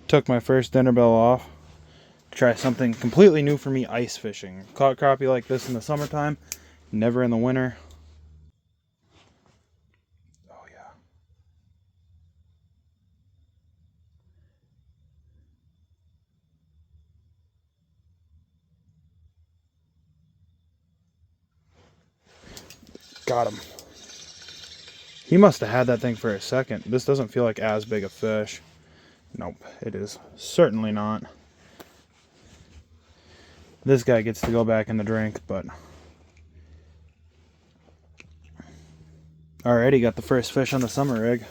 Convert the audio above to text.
Took my first dinner bell off. Try something completely new for me, ice fishing. Caught crappie like this in the summertime, never in the winter. Oh yeah. Got him. He must have had that thing for a second. This doesn't feel like as big a fish. Nope, it is certainly not. This guy gets to go back in the drink, but... Alrighty, got the first fish on the summer rig.